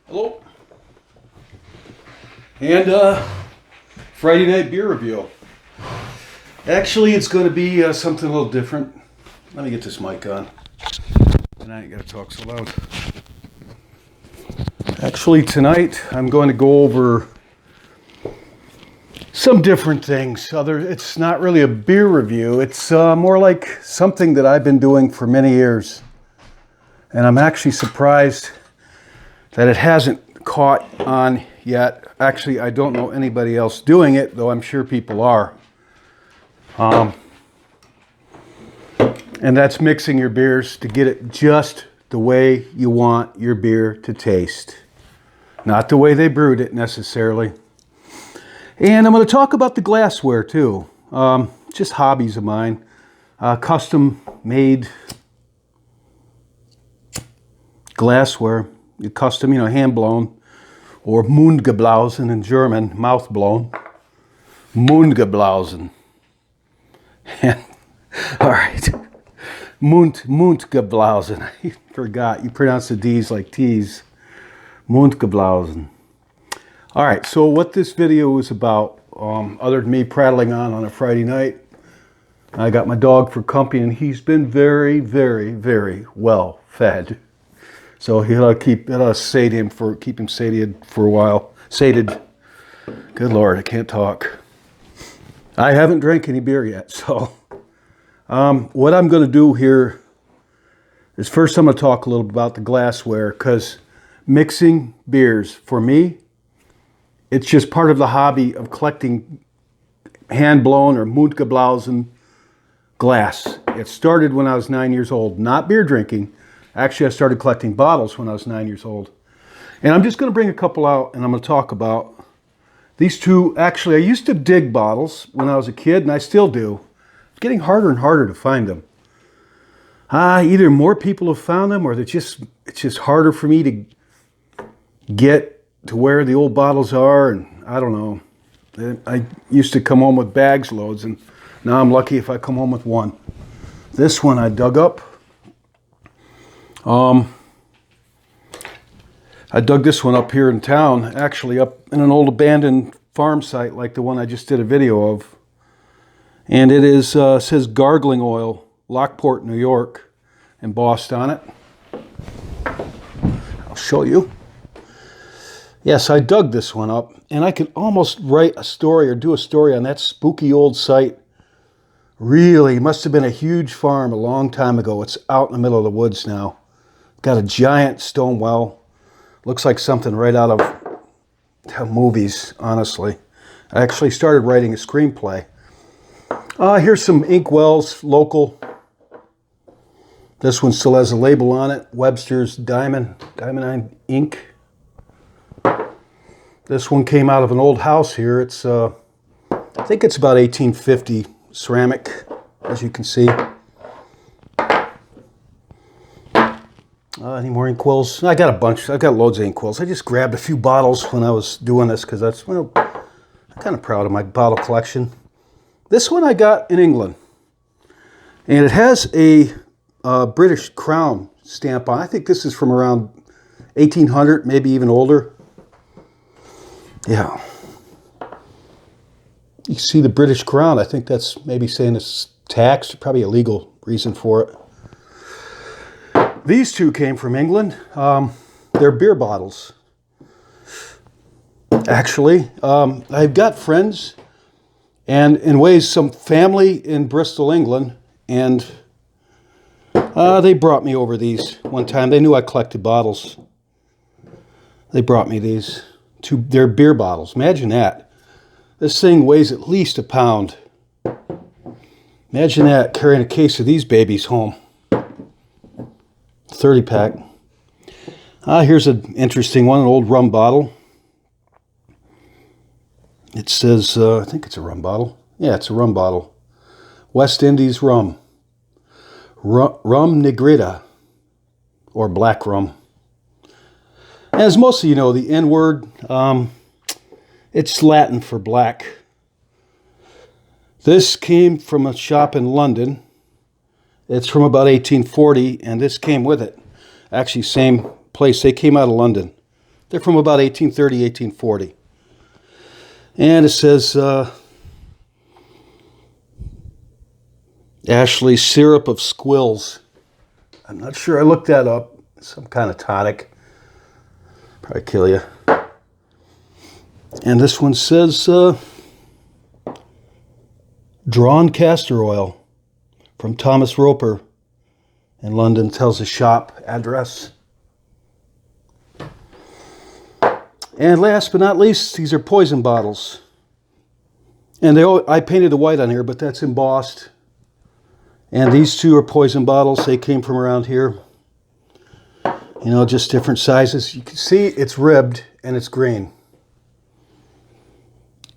Hello. And Friday night beer review. Actually, it's going to be something a little different. Let me get this mic on. And I ain't got to talk so loud. Actually, tonight I'm going to go over some different things. It's not really a beer review. It's more like something that I've been doing for many years. And I'm actually surprised that it hasn't caught on yet. Actually, I don't know anybody else doing it, though I'm sure people are. And that's mixing your beers to get it just the way you want your beer to taste. Not the way they brewed it necessarily. And I'm going to talk about the glassware too. Just hobbies of mine. Custom made glassware. Custom, hand blown. Or Mundgeblasen in German, mouth blown. Mundgeblasen. All right. Mundgeblasen. I forgot. You pronounce the D's like T's. Mundgeblasen. All right. So what this video is about, other than me prattling on a Friday night, I got my dog for company, and he's been very, very, very well fed. So keep him sated for a while. Sated. Good Lord, I can't talk. I haven't drank any beer yet, so what I'm going to do here is first I'm going to talk a little about the glassware, because mixing beers, for me, it's just part of the hobby of collecting hand-blown or Mundgeblasen glass. It started when I was 9 years old, not beer drinking. Actually, I started collecting bottles when I was 9 years old. And I'm just going to bring a couple out, and I'm going to talk about these two. Actually, I used to dig bottles when I was a kid, and I still do. It's getting harder and harder to find them. Either more people have found them, or it's just harder for me to get to where the old bottles are, and I don't know. I used to come home with bags loads, and now I'm lucky if I come home with one. This one I dug up. I dug this one up here in town, actually up in an old abandoned farm site like the one I just did a video of. And it is says Gargling Oil, Lockport, New York, embossed on it. I'll show you. Yes, I dug this one up, and I could almost write a story or do a story on that spooky old site. Really, must have been a huge farm a long time ago. It's out in the middle of the woods now. Got a giant stone well. Looks like something right out of movies, honestly. I actually started writing a screenplay. Here's some ink wells, local. This one still has a label on it. Webster's Diamond Ink. This one came out of an old house here. It's, I think it's about 1850 ceramic, as you can see. Any more inkwells? I got a bunch. I've got loads of inkwells. I just grabbed a few bottles when I was doing this because I'm kind of proud of my bottle collection. This one I got in England, and it has a British crown stamp on. I think this is from around 1800, maybe even older. Yeah. You see the British crown. I think that's maybe saying it's taxed, probably a legal reason for it. These two came from England. They're beer bottles. Actually, I've got friends and in ways some family in Bristol, England, and they brought me over these one time. They knew I collected bottles. They brought me these. They're beer bottles. Imagine that. This thing weighs at least a pound. Imagine that, carrying a case of these babies home. 30 pack. Here's an interesting one, an old rum bottle. It says, I think it's a rum bottle. Yeah, it's a rum bottle. West Indies rum. Rum Negrita, or black rum. As most of you know, the N word, it's Latin for black. This came from a shop in London. It's from about 1840, and this came with it. Actually, same place. They came out of London. They're from about 1830, 1840. And it says Ashley syrup of squills. I'm not sure. I looked that up. Some kind of tonic. Probably kill you. And this one says drawn castor oil from Thomas Roper in London. Tells the shop address. And last but not least, these are poison bottles. And I painted the white on here, but that's embossed. And these two are poison bottles. They came from around here. You know, just different sizes. You can see it's ribbed and it's green.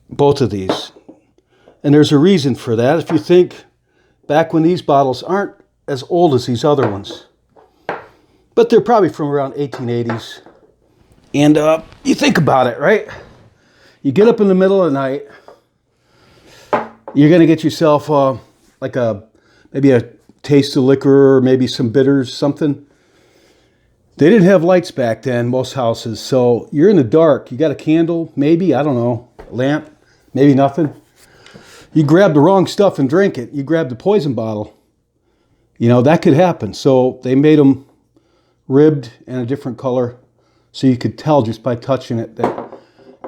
Both of these. And there's a reason for that. If you think back when these bottles aren't as old as these other ones. But they're probably from around 1880s. And you think about it, right? You get up in the middle of the night. You're going to get yourself maybe a taste of liquor or maybe some bitters, something. They didn't have lights back then, most houses. So you're in the dark. You got a candle, maybe, I don't know, a lamp, maybe nothing. You grab the wrong stuff and drink it. You grab the poison bottle. You know, that could happen. So they made them ribbed and a different color so you could tell just by touching it that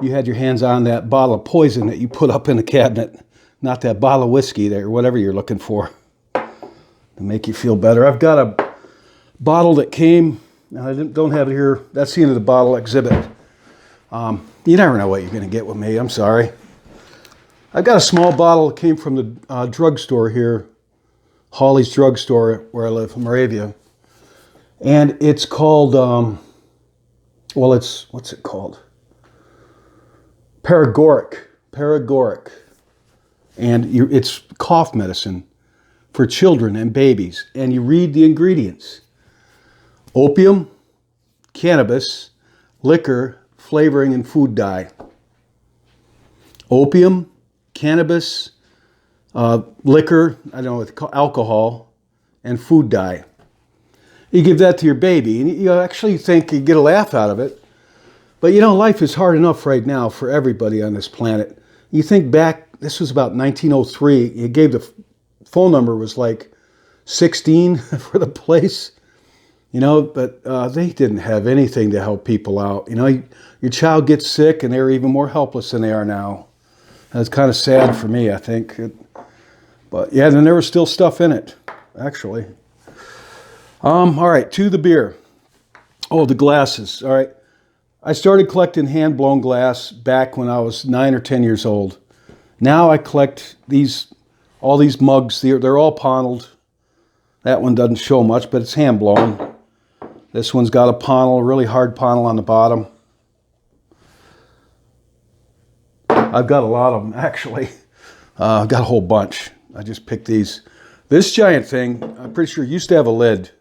you had your hands on that bottle of poison that you put up in the cabinet, not that bottle of whiskey there or whatever you're looking for to make you feel better. I've got a bottle that came, I don't have it here. That's the end of the bottle exhibit. You never know what you're going to get with me. I'm sorry. I've got a small bottle that came from the drugstore here, Hawley's drugstore where I live, Moravia. And it's called, what's it called? Paregoric. And it's cough medicine for children and babies. And you read the ingredients. Opium, cannabis, liquor, flavoring, and food dye. Opium, cannabis, liquor, I don't know what it's called, alcohol, and food dye. You give that to your baby, and you actually think you get a laugh out of it. But you know, life is hard enough right now for everybody on this planet. You think back, this was about 1903, you gave the phone number was like 16 for the place. You know, but they didn't have anything to help people out. You know, your child gets sick and they're even more helpless than they are now. That's kind of sad for me, I think. But yeah, then there was still stuff in it, actually. All right, to the beer. Oh, the glasses. All right. I started collecting hand-blown glass back when I was 9 or 10 years old. Now I collect all these mugs. They're all paneled. That one doesn't show much, but it's hand-blown. This one's got a panel, a really hard panel on the bottom. I've got a lot of them, actually. I've got a whole bunch. I just picked these. This giant thing, I'm pretty sure used to have a lid.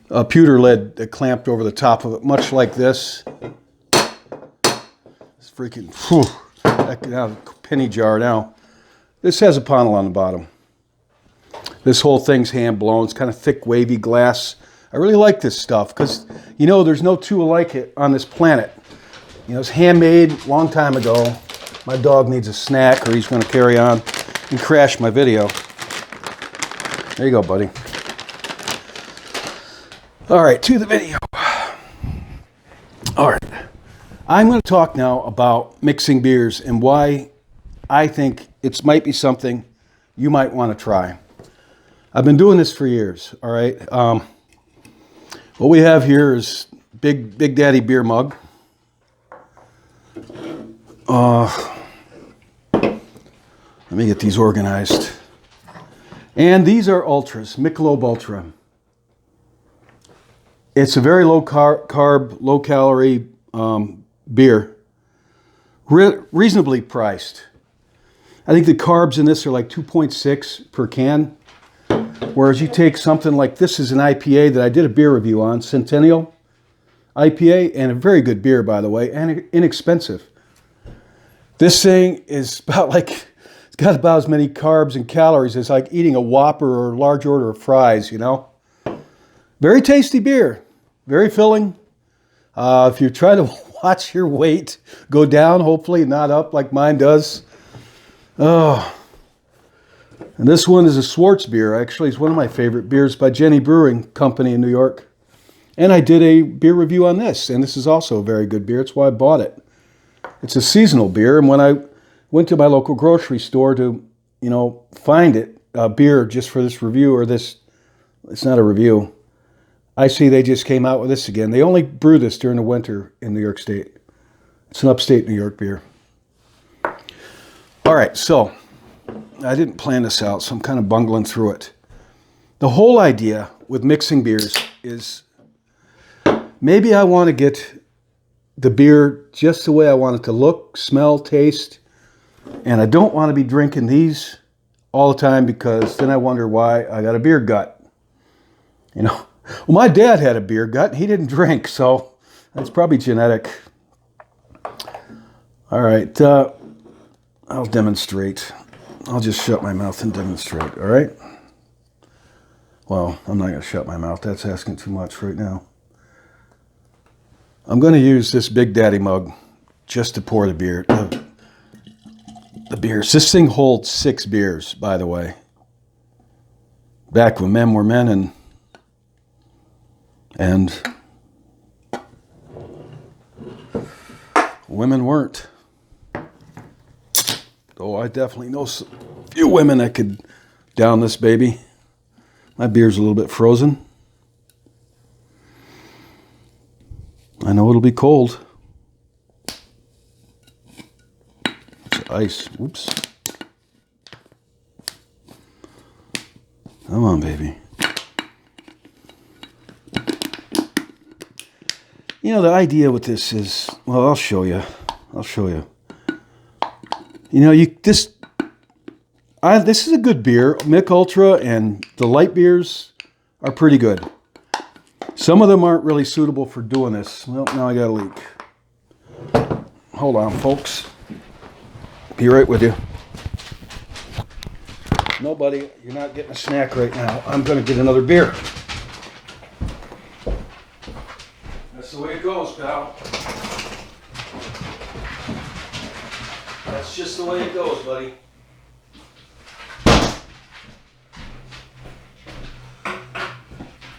A pewter lid that clamped over the top of it, much like this. It's freaking, penny jar now. This has a panel on the bottom. This whole thing's hand-blown. It's kind of thick, wavy glass. I really like this stuff because, you know, there's no two alike it on this planet. You know, it's handmade a long time ago. My dog needs a snack or he's going to carry on and crash my video. There you go, buddy. All right, to the video. All right. I'm going to talk now about mixing beers and why I think it might be something you might want to try. I've been doing this for years, all right? What we have here is Big Daddy beer mug. Let me get these organized. And these are Ultras, Michelob Ultra. It's a very low carb, low calorie beer. Reasonably priced. I think the carbs in this are like 2.6 per can. Whereas you take something like this is an IPA that I did a beer review on, Centennial IPA, and a very good beer, by the way, and inexpensive. This thing is it's got about as many carbs and calories as like eating a Whopper or a large order of fries, you know. Very tasty beer, very filling, If you're trying to watch your weight go down, hopefully not up like mine does. Oh, and this one is a Schwartz Beer. Actually, it's one of my favorite beers by Jenny Brewing Company in New York. And I did a beer review on this, and this is also a very good beer. That's why I bought it. It's a seasonal beer, and when I went to my local grocery store to, find it, a beer just for this review, or this, it's not a review, I see they just came out with this again. They only brew this during the winter in New York State. It's an upstate New York beer. All right, so I didn't plan this out, so I'm kind of bungling through it. The whole idea with mixing beers is maybe I want to get the beer just the way I want it to look, smell, taste, and I don't want to be drinking these all the time because then I wonder why I got a beer gut. Well, my dad had a beer gut. He didn't drink, so that's probably genetic. All right, I'll demonstrate. I'll just shut my mouth and demonstrate, all right? Well, I'm not going to shut my mouth. That's asking too much right now. I'm going to use this Big Daddy mug just to pour the beer. The beers. This thing holds 6 beers, by the way. Back when men were men and women weren't. Though I definitely know a few women that could down this baby. My beer's a little bit frozen. I know it'll be cold. It's ice. Oops. Come on, baby. The idea with this is, well, I'll show you. This is a good beer. Mick Ultra and the light beers are pretty good. Some of them aren't really suitable for doing this. Well, now I got a leak. Hold on, folks. Be right with you. No, buddy, you're not getting a snack right now. I'm going to get another beer. That's the way it goes, pal. That's just the way it goes, buddy.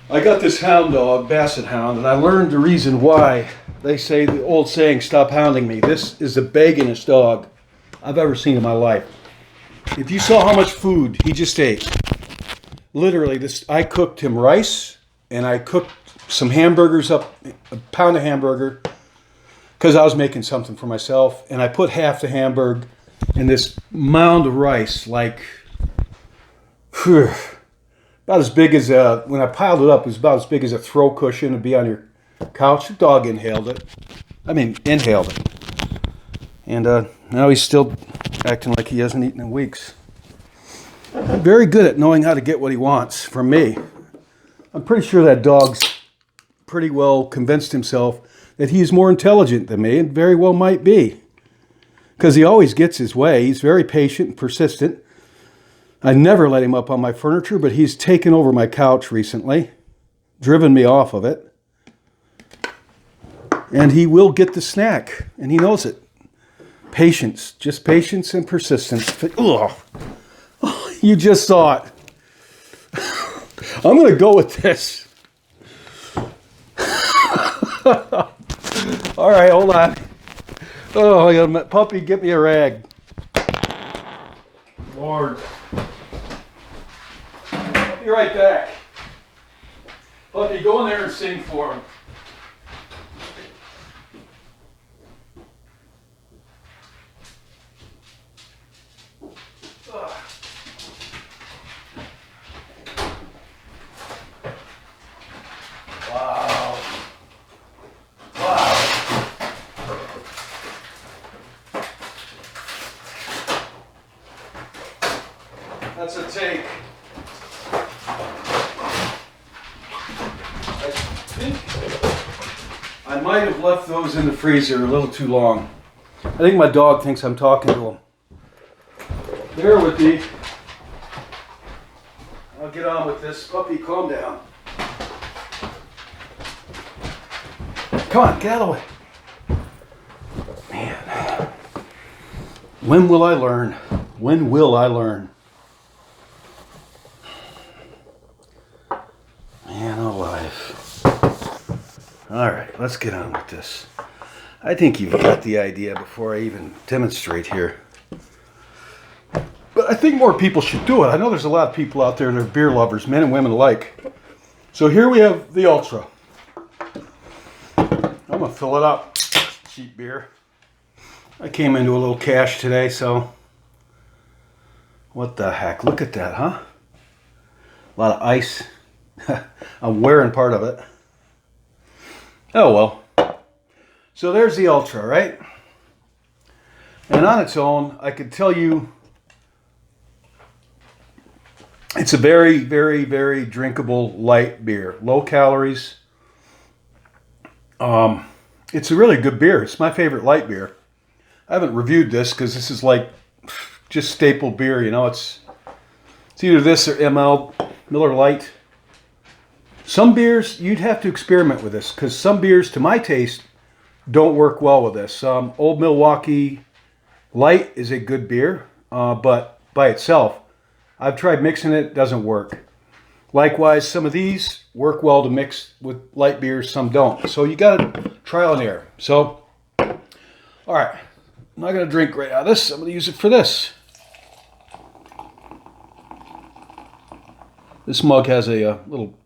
I got this hound dog, Basset Hound, and I learned the reason why they say the old saying, stop hounding me. This is the beggingest dog I've ever seen in my life. If you saw how much food he just ate, literally, I cooked him rice, and I cooked some hamburgers up, a pound of hamburger, because I was making something for myself, and I put half the hamburger in this mound of rice, like, about as big as when I piled it up, it was about as big as a throw cushion to be on your couch. The dog inhaled it. And now he's still acting like he hasn't eaten in weeks. I'm very good at knowing how to get what he wants from me. I'm pretty sure that dog's pretty well convinced himself that he's more intelligent than me, and very well might be. Because he always gets his way. He's very patient and persistent. I never let him up on my furniture, but he's taken over my couch recently, driven me off of it. And he will get the snack, and he knows it. Patience, just patience and persistence. Ugh. You just saw it. I'm going to go with this. All right, hold on. Oh, I got puppy, get me a rag. Lord. I'll be right back. Puppy, go in there and sing for him. Wow. Wow. That's a take. I think I might have left those in the freezer a little too long. I think my dog thinks I'm talking to him. Bear with me. I'll get on with this. Puppy, calm down. Come on, get out of the way. Man. When will I learn? When will I learn? Man alive. All right, let's get on with this. I think you've got the idea before I even demonstrate here. But I think more people should do it. I know there's a lot of people out there that are beer lovers, men and women alike. So here we have the Ultra. I'm going to fill it up. Cheap beer. I came into a little cash today, so what the heck? Look at that, huh? A lot of ice. I'm wearing part of it. Oh well. So there's the Ultra, right? And on its own, I could tell you it's a very, very, very drinkable light beer. Low calories. It's a really good beer. It's my favorite light beer. I haven't reviewed this because this is like just staple beer, you know. It's either this or Miller Lite. Some beers, you'd have to experiment with this because some beers, to my taste, don't work well with this. Old Milwaukee Light is a good beer, but by itself, I've tried mixing it, doesn't work. Likewise, some of these work well to mix with light beers, some don't. So you got to trial and error. So, all right, I'm not going to drink right out of this. I'm going to use it for this. This mug has a little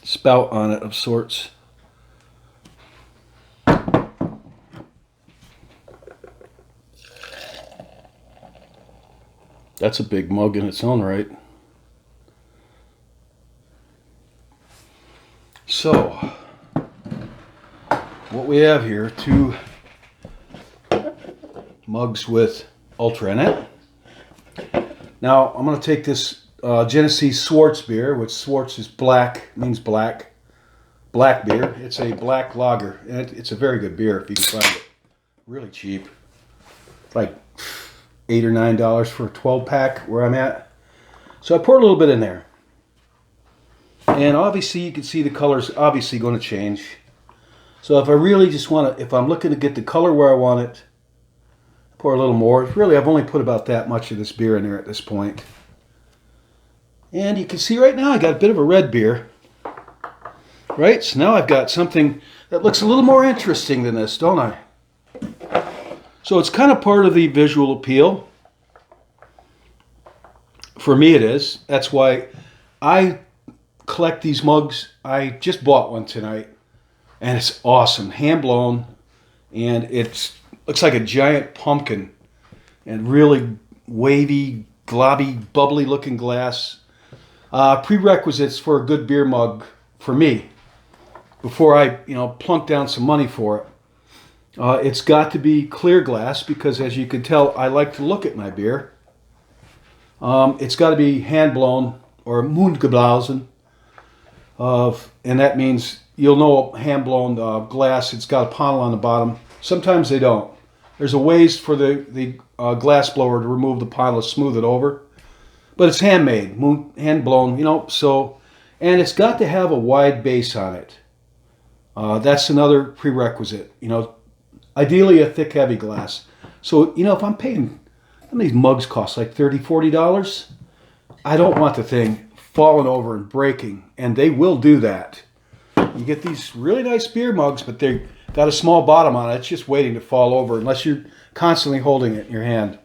spout on it of sorts. That's a big mug in its own right. So, what we have here, 2 mugs with Ultra in it. Now, I'm going to take this Genesee Schwartz Beer, which Schwartz is black, means black beer. It's a black lager, and it's a very good beer if you can find it. Really cheap. Like $8 or $9 for a 12-pack where I'm at. So I poured a little bit in there. And obviously you can see the color's obviously going to change. So if I really just want to, if I'm looking to get the color where I want it, pour a little more. Really, I've only put about that much of this beer in there at this point. And you can see right now I got a bit of a red beer. Right? So now I've got something that looks a little more interesting than this, don't I? So it's kind of part of the visual appeal. For me it is. That's why I collect these mugs. I just bought one tonight. And it's awesome. Hand blown. And it looks like a giant pumpkin. And really wavy, globby, bubbly looking glass. Prerequisites for a good beer mug for me. Before I, plunk down some money for it. It's got to be clear glass because, as you can tell, I like to look at my beer. It's got to be hand blown or mundgeblasen, and that means you'll know hand blown glass. It's got a panel on the bottom. Sometimes they don't. There's a ways for the glass blower to remove the panel to smooth it over, but it's handmade, hand blown. So, and it's got to have a wide base on it. That's another prerequisite. Ideally a thick, heavy glass. So, if I'm paying, how many mugs cost? Like $30, $40? I don't want the thing falling over and breaking. And they will do that. You get these really nice beer mugs, but they've got a small bottom on it. It's just waiting to fall over unless you're constantly holding it in your hand.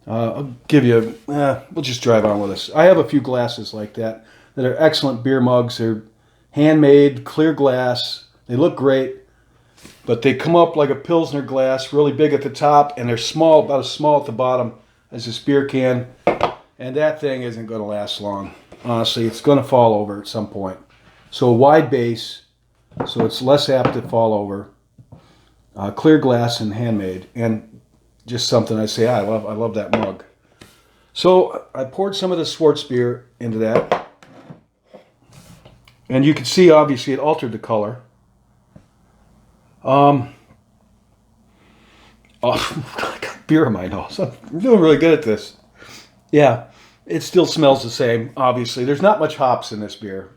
I'll give you, we'll just drive on with this. I have a few glasses like that are excellent beer mugs. They're handmade, clear glass. They look great. But they come up like a Pilsner glass, really big at the top, and they're small, about as small at the bottom as this beer can. And that thing isn't going to last long. Honestly, it's going to fall over at some point. So a wide base, so it's less apt to fall over. Clear glass and handmade, and just something I say, I love that mug. So I poured some of the Schwartz beer into that. And you can see, obviously, it altered the color. I got beer in my nose. I'm doing really good at this. Yeah, it still smells the same, obviously. There's not much hops in this beer.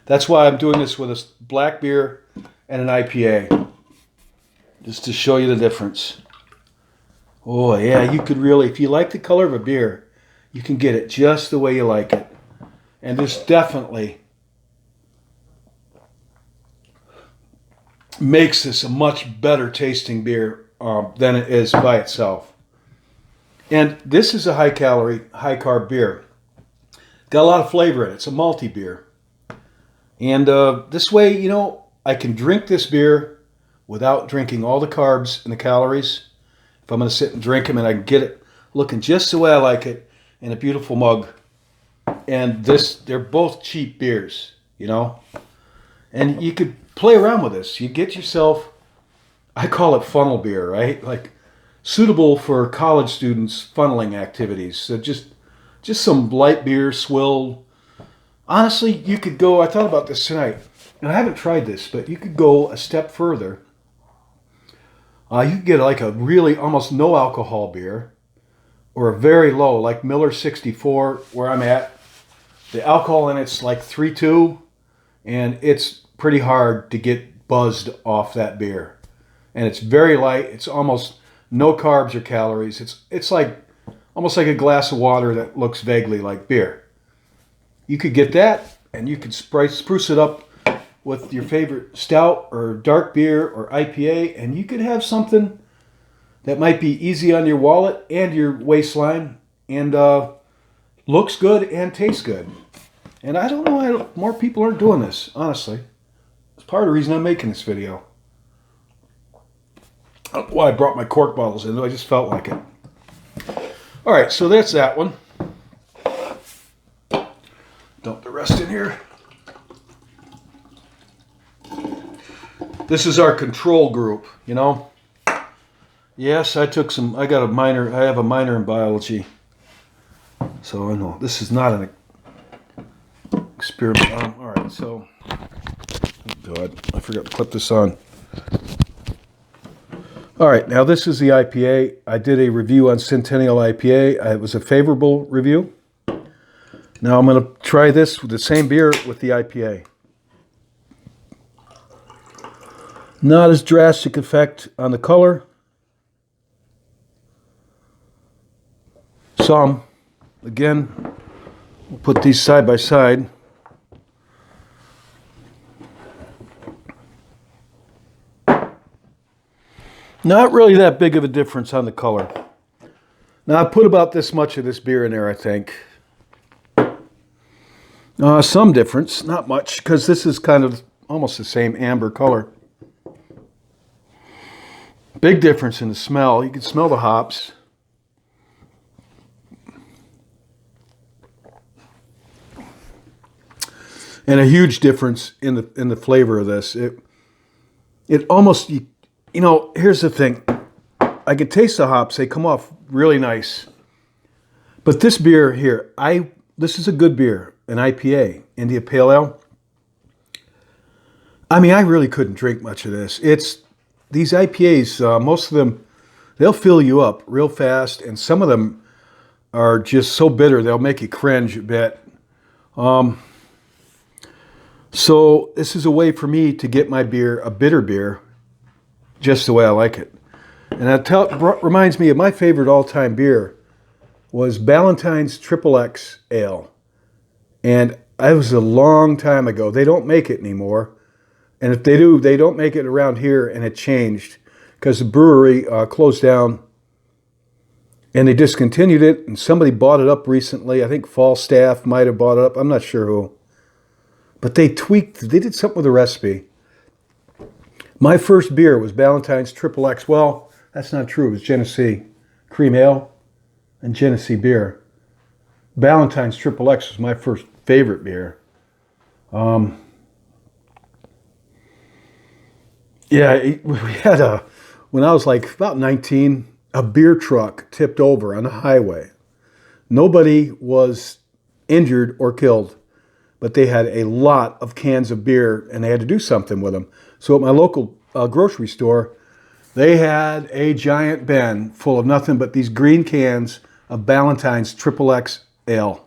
That's why I'm doing this with a black beer and an IPA. Just to show you the difference. Oh yeah, you could really, if you like the color of a beer, you can get it just the way you like it. And this definitely makes this a much better tasting beer than it is by itself. And this is a high calorie, high carb beer. Got a lot of flavor in it. It's a malty beer. And this way, you know, I can drink this beer without drinking all the carbs and the calories. If I'm going to sit and drink them, and I can get it looking just the way I like it in a beautiful mug. And they're both cheap beers, you know. And you could play around with this. You get yourself, I call it funnel beer, right? Like suitable for college students' funneling activities. So just some light beer, swill. Honestly, you could go, I thought about this tonight, and I haven't tried this, but you could go a step further. You could get like a really almost no alcohol beer, or a very low, like Miller 64, where I'm at. The alcohol in it's like 3.2, and it's pretty hard to get buzzed off that beer. And it's very light. It's almost no carbs or calories. It's like almost like a glass of water that looks vaguely like beer. You could get that, and you could spruce it up with your favorite stout or dark beer or IPA, and you could have something that might be easy on your wallet and your waistline, and looks good and tastes good. And I don't know why more people aren't doing this, honestly. It's part of the reason I'm making this video. I don't know why I brought my cork bottles in, I just felt like it. All right, so that's that one. Dump the rest in here. This is our control group, you know. Yes, I have a minor in biology. So I know this is not an experiment. All right, so, oh God, I forgot to clip this on. All right, now this is the IPA. I did a review on Centennial IPA. It was a favorable review. Now I'm going to try this with the same beer with the IPA. Not as drastic effect on the color. Some. Again, we'll put these side by side. Not really that big of a difference on the color. Now I put about this much of this beer in there, I think. Some difference, not much, because this is kind of almost the same amber color. Big difference in the smell. You can smell the hops. And a huge difference in the flavor of this. It almost, you know, here's the thing. I can taste the hops. They come off really nice. But this beer here, this is a good beer, an IPA, India Pale Ale. I mean, I really couldn't drink much of this. These IPAs, most of them, they'll fill you up real fast, and some of them are just so bitter they'll make you cringe a bit. So this is a way for me to get my beer, a bitter beer, just the way I like it. And that reminds me of my favorite all-time beer was Ballantine's XXX Ale. And it was a long time ago. They don't make it anymore. And if they do, they don't make it around here, and it changed because the brewery closed down and they discontinued it, and somebody bought it up recently. I think Falstaff might have bought it up. I'm not sure who. But they did something with the recipe. My first beer was Ballantine's XXX. Well, that's not true. It was Genesee Cream Ale and Genesee Beer. Ballantine's XXX was my first favorite beer. Yeah, we had when I was like about 19, a beer truck tipped over on the highway. Nobody was injured or killed, but they had a lot of cans of beer, and they had to do something with them. So at my local grocery store, they had a giant bin full of nothing but these green cans of Ballantine's XXX Ale.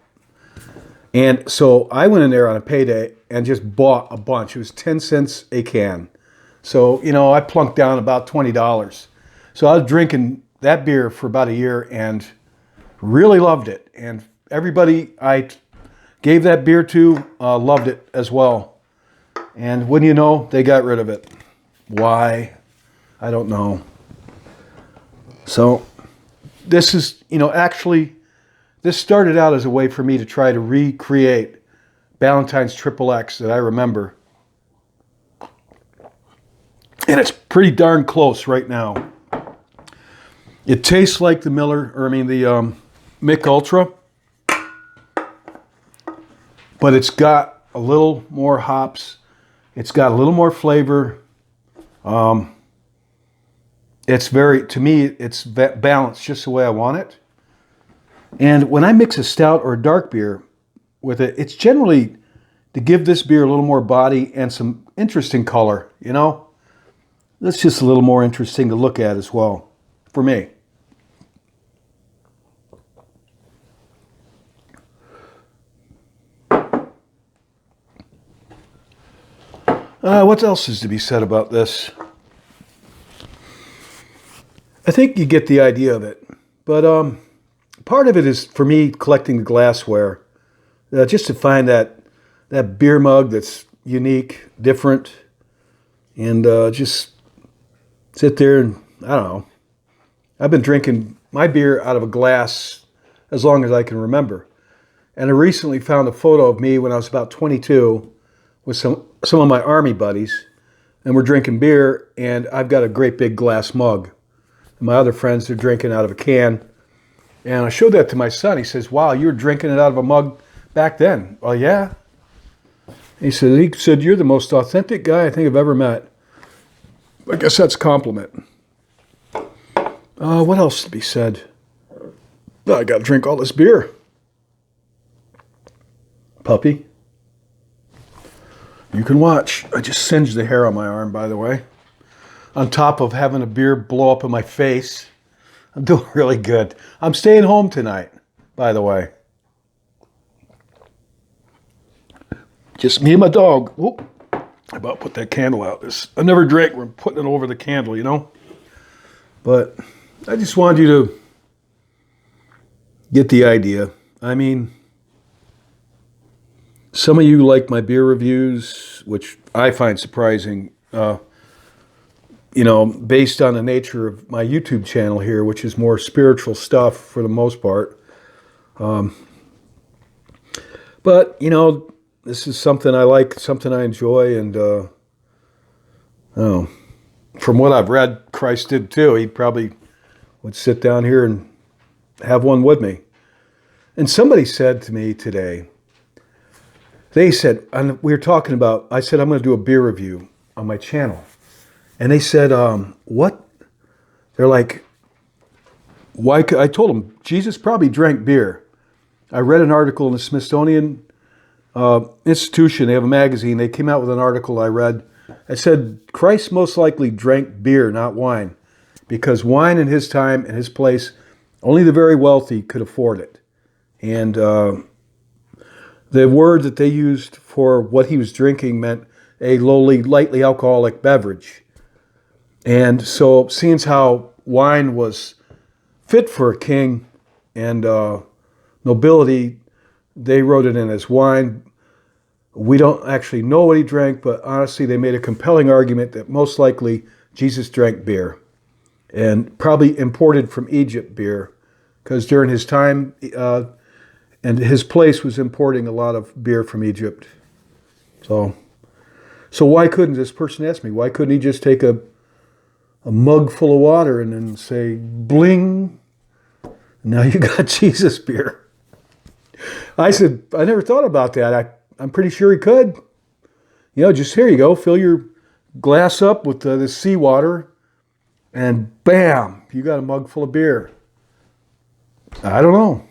And so I went in there on a payday and just bought a bunch. It was 10 cents a can. So, you know, I plunked down about $20. So I was drinking that beer for about a year and really loved it. And everybody I gave that beer to loved it as well. And wouldn't you know, they got rid of it. Why? I don't know. So this is, you know, actually, this started out as a way for me to try to recreate Ballantine's Triple X that I remember. And it's pretty darn close right now. It tastes like the the Mick Ultra, but it's got a little more hops. It's got a little more flavor. It's to me, it's balanced just the way I want it. And when I mix a stout or a dark beer with it, it's generally to give this beer a little more body and some interesting color, you know? That's just a little more interesting to look at as well, for me. What else is to be said about this? I think you get the idea of it. But part of it is, for me, collecting the glassware. Just to find that beer mug that's unique, different, and just sit there and, I don't know. I've been drinking my beer out of a glass as long as I can remember. And I recently found a photo of me when I was about 22 with some of my Army buddies, and we're drinking beer, and I've got a great big glass mug. And my other friends, they're drinking out of a can. And I showed that to my son. He says, wow, you were drinking it out of a mug back then. Well, yeah. He said, you're the most authentic guy I think I've ever met. I guess that's a compliment. What else to be said? I got to drink all this beer. Puppy. You can watch. I just singed the hair on my arm, by the way. On top of having a beer blow up in my face. I'm doing really good. I'm staying home tonight, by the way. Just me and my dog. Whoop. I about put that candle out. I never drank. We're putting it over the candle, you know. But I just wanted you to get the idea. I mean, some of you like my beer reviews, which I find surprising, you know, based on the nature of my YouTube channel here, which is more spiritual stuff for the most part. But, you know, this is something I like, something I enjoy, and from what I've read, Christ did too. He probably would sit down here and have one with me. And somebody said to me today, they said, and we were talking about, I said, I'm going to do a beer review on my channel. And they said, what? They're like, why? I told them, Jesus probably drank beer. I read an article in the Smithsonian Institution. They have a magazine. They came out with an article I read. It said, Christ most likely drank beer, not wine, because wine in his time and his place, only the very wealthy could afford it. And the word that they used for what he was drinking meant a lowly, lightly alcoholic beverage. And so, seeing how wine was fit for a king and nobility, they wrote it in as wine. We don't actually know what he drank, but honestly, they made a compelling argument that most likely Jesus drank beer, and probably imported from Egypt beer, because during his time and his place was importing a lot of beer from Egypt. So why couldn't this person ask me? Why couldn't he just take a mug full of water and then say, bling, now you got Jesus beer? I said, I never thought about that. I'm pretty sure he could. You know, just here you go. Fill your glass up with this seawater and bam, you got a mug full of beer. I don't know.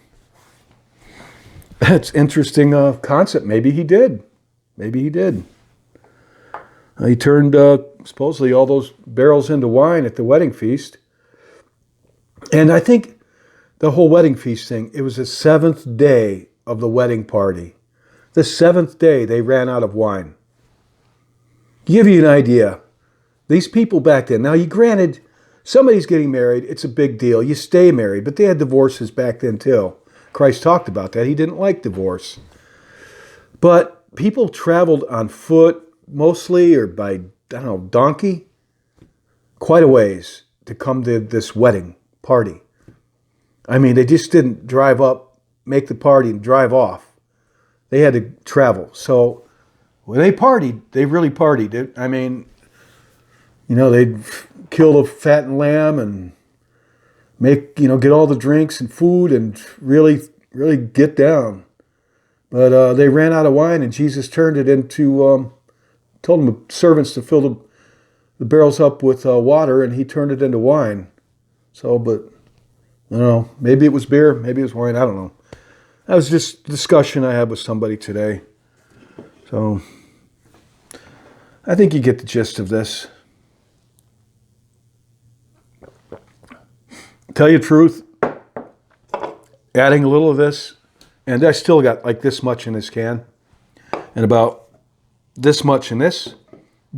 That's interesting concept. Maybe he did. Maybe he did. He turned supposedly all those barrels into wine at the wedding feast. And I think the whole wedding feast thing, it was the seventh day of the wedding party. The seventh day they ran out of wine. To give you an idea, These people back then, now you granted, somebody's getting married, it's a big deal. You stay married, but they had divorces back then too. Christ talked about that. He didn't like divorce. But people traveled on foot mostly, or by, I don't know, donkey, quite a ways to come to this wedding party. I mean, they just didn't drive up, make the party, and drive off. They had to travel. So when they partied, they really partied. I mean, you know, they'd kill a fattened lamb and make, you know, get all the drinks and food and really, really get down. But they ran out of wine, and Jesus turned it into, told the servants to fill the barrels up with water, and he turned it into wine. So, but, I don't know, maybe it was beer, maybe it was wine, I don't know. That was just a discussion I had with somebody today. So, I think you get the gist of this. Tell you the truth, adding a little of this, and I still got like this much in this can, and about this much in this,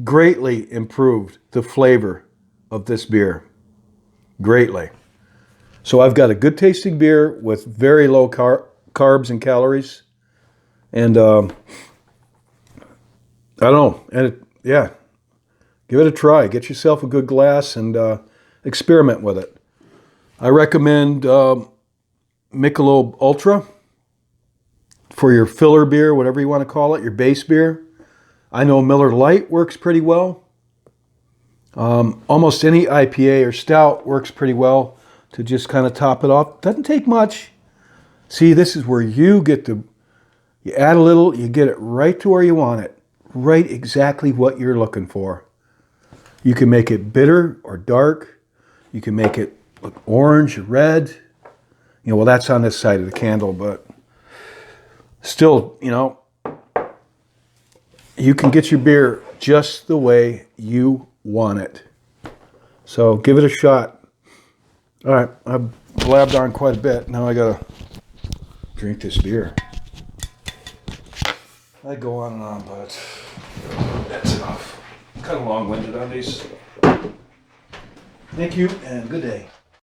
greatly improved the flavor of this beer. Greatly. So I've got a good tasting beer with very low carbs and calories. And I don't know. And yeah, give it a try. Get yourself a good glass and experiment with it. I recommend Michelob Ultra for your filler beer, whatever you want to call it, your base beer. I know Miller Lite works pretty well. Almost any IPA or stout works pretty well to just kind of top it off. Doesn't take much. See, this is where you get to, you add a little, you get it right to where you want it. Right exactly what you're looking for. You can make it bitter or dark. You can make it look orange or red. You know, well, that's on this side of the candle, but still, you know, you can get your beer just the way you want it. So give it a shot. All right, I've blabbed on quite a bit. Now I gotta drink this beer. I go on and on, but that's enough. I'm kind of long-winded on these. Thank you, and good day.